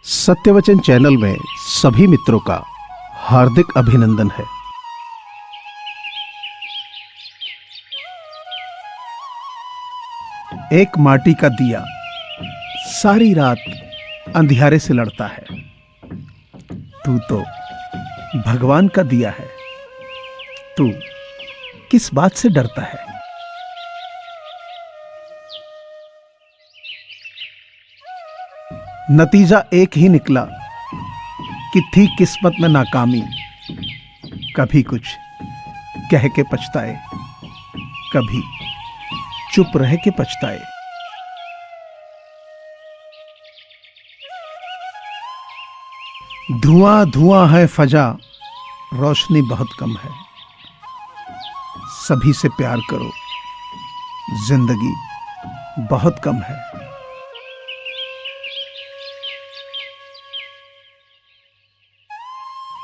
सत्यवचन channel में सभी मित्रों का हार्दिक अभिनंदन है। एक माटी का दिया सारी रात अंधियारे से लड़ता है। तू तो भगवान का दिया है, तू किस बात से डरता है? नतीजा एक ही निकला कि थी किस्मत में नाकामी। कभी कुछ कह के पछताए, कभी चुप रह के पछताए। धुआं धुआं है फजा, रोशनी बहुत कम है। सभी से प्यार करो, जिंदगी बहुत कम है।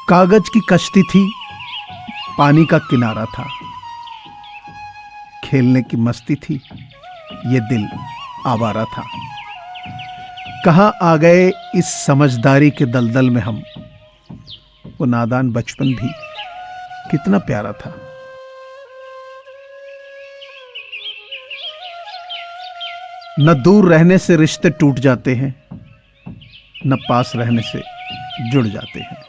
कागज की कश्ती थी, पानी का किनारा था। खेलने की मस्ती थी, ये दिल आवारा था। कहां आ गए इस समझदारी के दलदल में हम। वो नादान बचपन भी कितना प्यारा था। न दूर रहने से रिश्ते टूट जाते हैं, न पास रहने से जुड़ जाते हैं।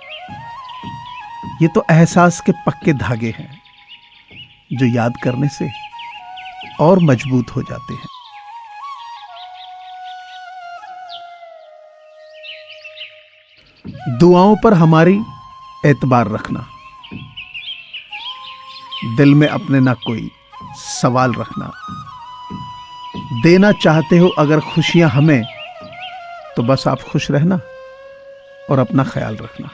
ये तो एहसास के पक्के धागे हैं, जो याद करने से और मजबूत हो जाते हैं। दुआओं पर हमारी एतबार रखना, दिल में अपने ना कोई सवाल रखना। देना चाहते हो अगर खुशियां हमें, तो बस आप खुश रहना और अपना ख्याल रखना।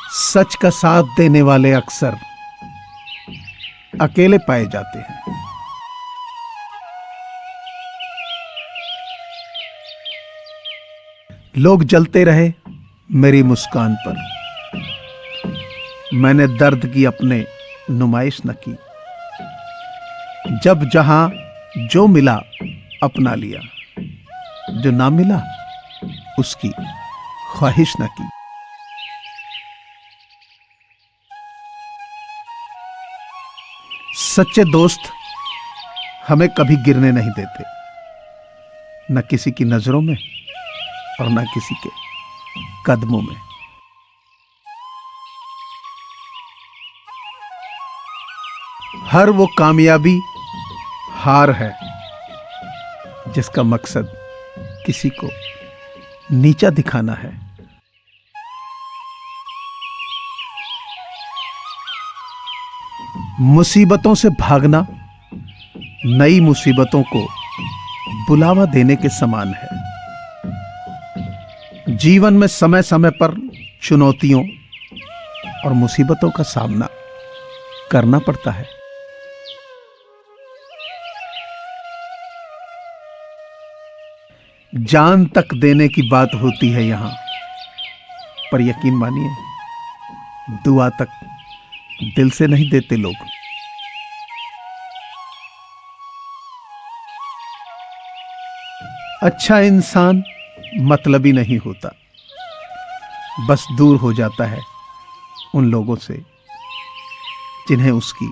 सच का साथ देने वाले अक्सर अकेले पाए जाते हैं। लोग जलते रहे मेरी मुस्कान पर, मैंने दर्द की अपने नुमाइश न की। जब जहां जो मिला अपना लिया, जो ना मिला उसकी ख्वाहिश न की। सच्चे दोस्त हमें कभी गिरने नहीं देते, न किसी की नजरों में और न किसी के कदमों में। हर वो कामयाबी हार है जिसका मकसद किसी को नीचा दिखाना है। मुसीबतों से भागना नई मुसीबतों को बुलावा देने के समान है। जीवन में समय समय पर चुनौतियों और मुसीबतों का सामना करना पड़ता है। जान तक देने की बात होती है यहां, पर यकीन मानिए दुआ तक दिल से नहीं देते लोग। अच्छा इंसान मतलबी नहीं होता, बस दूर हो जाता है उन लोगों से जिन्हें उसकी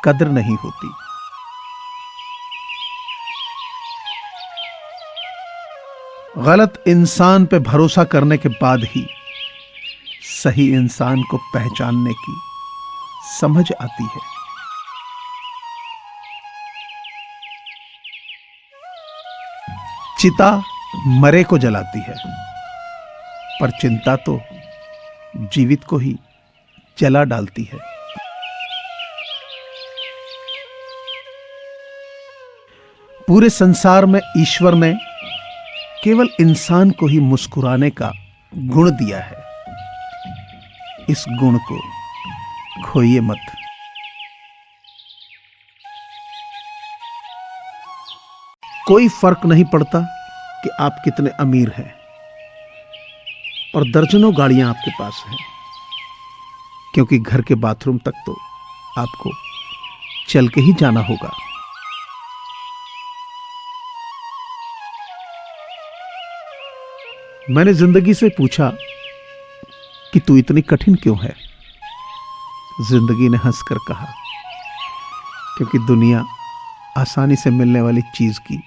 कदर नहीं होती। गलत इंसान पे भरोसा करने के बाद ही सही इंसान को पहचानने की समझ आती है। चिता मरे को जलाती है, पर चिंता तो जीवित को ही जला डालती है। पूरे संसार में ईश्वर ने केवल इंसान को ही मुस्कुराने का गुण दिया है। इस गुण को खोइए मत। कोई फर्क नहीं पड़ता कि आप कितने अमीर हैं और दर्जनों गाड़ियां आपके पास हैं, क्योंकि घर के बाथरूम तक तो आपको चल के ही जाना होगा। मैंने जिंदगी से पूछा कि तू इतनी कठिन क्यों है। जिंदगी ने हंसकर कहा, क्योंकि दुनिया आसानी से मिलने वाली चीज की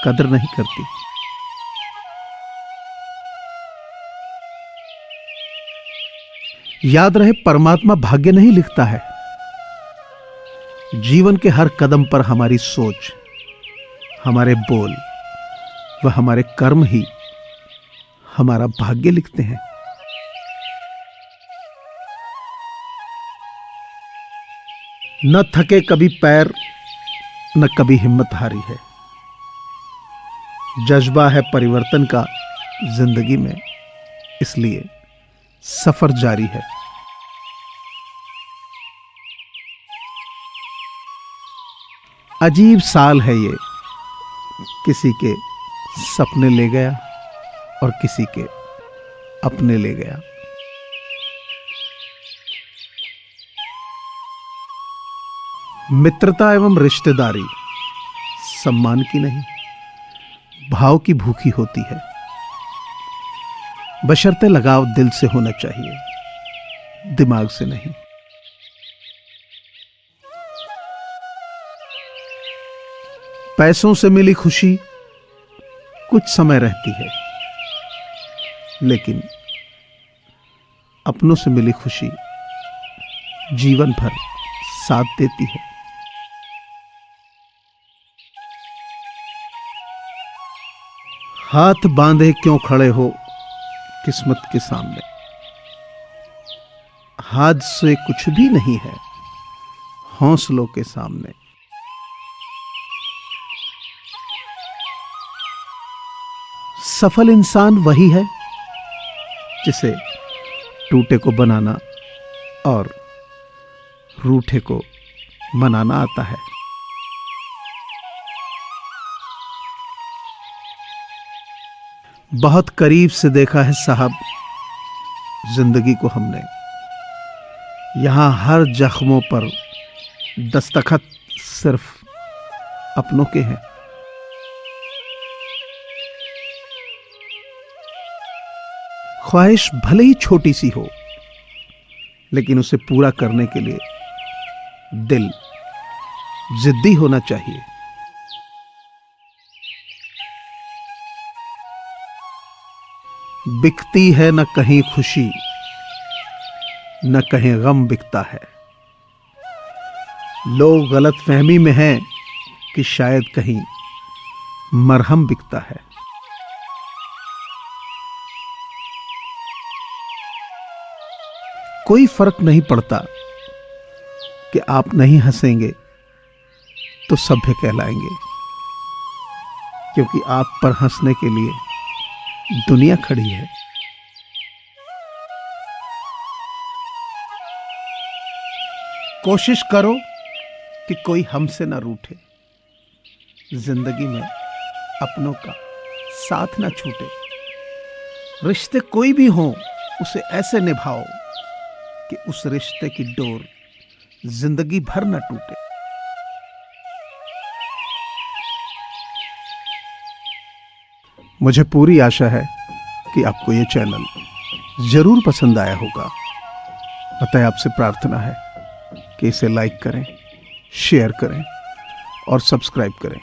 कदर नहीं करती। याद रहे, परमात्मा भाग्य नहीं लिखता है। जीवन के हर कदम पर हमारी सोच, हमारे बोल व हमारे कर्म ही हमारा भाग्य लिखते हैं। न थके कभी पैर, न कभी हिम्मत हारी है। जज्बा है परिवर्तन का जिंदगी में, इसलिए सफर जारी है। अजीब साल है ये, किसी के सपने ले गया और किसी के अपने ले गया। मित्रता एवं रिश्तेदारी सम्मान की नहीं, भाव की भूखी होती है। बशर्ते लगाव दिल से होना चाहिए, दिमाग से नहीं। पैसों से मिली खुशी कुछ समय रहती है, लेकिन अपनों से मिली खुशी जीवन भर साथ देती है। हाथ बांधे क्यों खड़े हो किस्मत के सामने, हाथ से कुछ भी नहीं है हौसलों के सामने। सफल इंसान वही है जिसे टूटे को बनाना और रूठे को मनाना आता है। बहुत करीब से देखा है साहब जिंदगी को हमने, यहां हर जख्मों पर दस्तखत सिर्फ अपनों के हैं। ख्वाहिश भले ही छोटी सी हो, लेकिन उसे पूरा करने के लिए दिल जिद्दी होना चाहिए। बिकती है न कहीं खुशी, न कहीं गम बिकता है। लोग गलतफहमी में हैं कि शायद कहीं मरहम बिकता है। कोई फर्क नहीं पड़ता कि आप नहीं हंसेंगे तो सभ्य कहलाएंगे, क्योंकि आप पर हंसने के लिए दुनिया खड़ी है। कोशिश करो कि कोई हमसे ना रूठे, जिंदगी में अपनों का साथ ना छूटे। रिश्ते कोई भी हो, उसे ऐसे निभाओ कि उस रिश्ते की डोर जिंदगी भर न टूटे। मुझे पूरी आशा है कि आपको ये चैनल जरूर पसंद आया होगा। अतः आपसे प्रार्थना है कि इसे लाइक करें, शेयर करें और सब्सक्राइब करें।